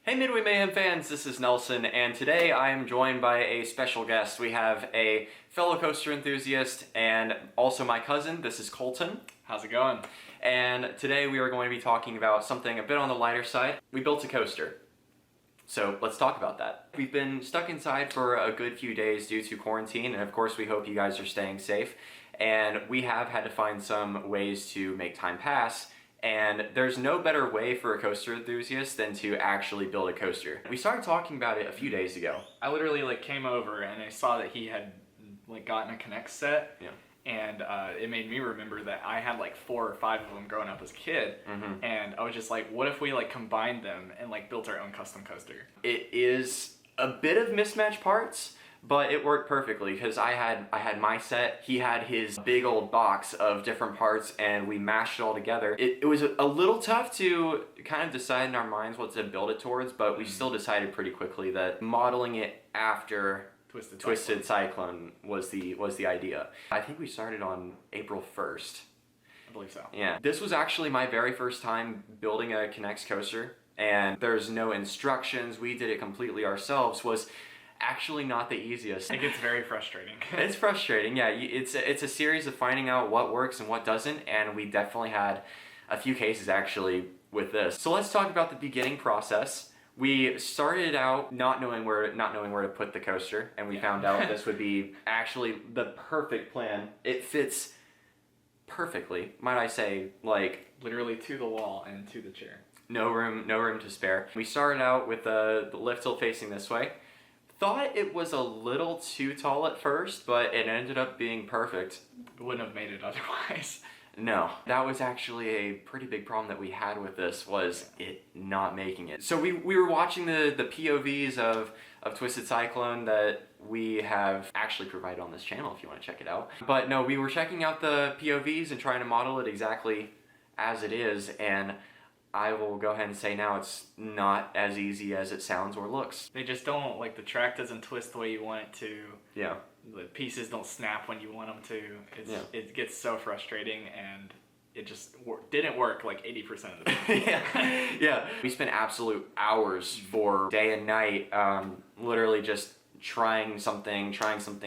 Hey Midway Mayhem fans, this is Nelson, and today I am joined by a special guest. We have a fellow coaster enthusiast and also my cousin. This is Colton. How's it going? And today we are going to be talking about something a bit on the lighter side. We built a coaster. So let's talk about that. We've been stuck inside for a good few days due to quarantine, and of course we hope you guys are staying safe. And we have had to find some ways to make time pass. And there's no better way for a coaster enthusiast than to actually build a coaster. We started talking about it a few days ago. I literally came over and I saw that he had gotten a Connect set. Yeah. And it made me remember that I had 4 or 5 of them growing up as a kid. Mm-hmm. And I was just like, what if we combined them and built our own custom coaster? It is a bit of mismatched parts, but it worked perfectly because I had my set, he had his big old box of different parts, and we mashed it all together. It was a little tough to kind of decide in our minds what to build it towards, but we still decided pretty quickly that modeling it after Twisted Cyclone was the idea. I think we started on April 1st. I believe so. Yeah. This was actually my very first time building a K'NEX coaster, and there's no instructions. We did it completely ourselves. Was actually not the easiest. It gets very frustrating. It's frustrating, yeah. It's a series of finding out what works and what doesn't, and we definitely had a few cases actually with this. So let's talk about the beginning process. We started out not knowing where to put the coaster, and we found out this would be actually the perfect plan. It fits perfectly, might I say, Literally to the wall and to the chair. No room to spare. We started out with the lift hill facing this way. Thought it was a little too tall at first, but it ended up being perfect. Wouldn't have made it otherwise. No, that was actually a pretty big problem that we had with this, was it not making it. So we were watching the POVs of Twisted Cyclone that we have actually provided on this channel if you want to check it out. But no, we were checking out the POVs and trying to model it exactly as it is, and I will go ahead and say now it's not as easy as it sounds or looks. They just don't, the track doesn't twist the way you want it to. Yeah. The pieces don't snap when you want them to. It gets so frustrating, and it just didn't work 80% of the time. Yeah. We spent absolute hours for day and night, literally just trying something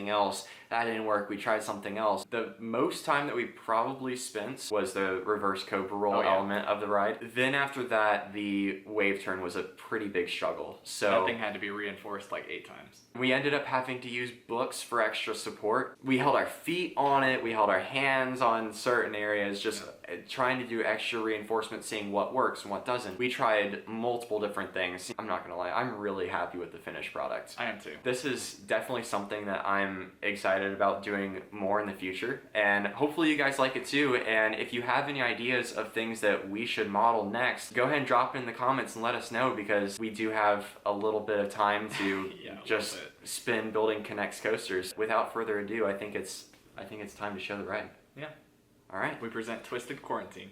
else. That didn't work. We tried something else. The most time that we probably spent was the reverse cobra roll element of the ride. Then after that, the wave turn was a pretty big struggle. So that thing had to be reinforced 8 times. We ended up having to use books for extra support. We held our feet on it. We held our hands on certain areas, just trying to do extra reinforcement, seeing what works and what doesn't. We tried multiple different things. I'm not gonna lie, I'm really happy with the finished product. I am too. This is definitely something that I'm excited about doing more in the future, and hopefully you guys like it too. And if you have any ideas of things that we should model next, go ahead and drop it in the comments and let us know, because we do have a little bit of time to just spend building K'NEX coasters. Without further ado, I think it's time to show the ride. Yeah. All right. We present Twisted Quarantine.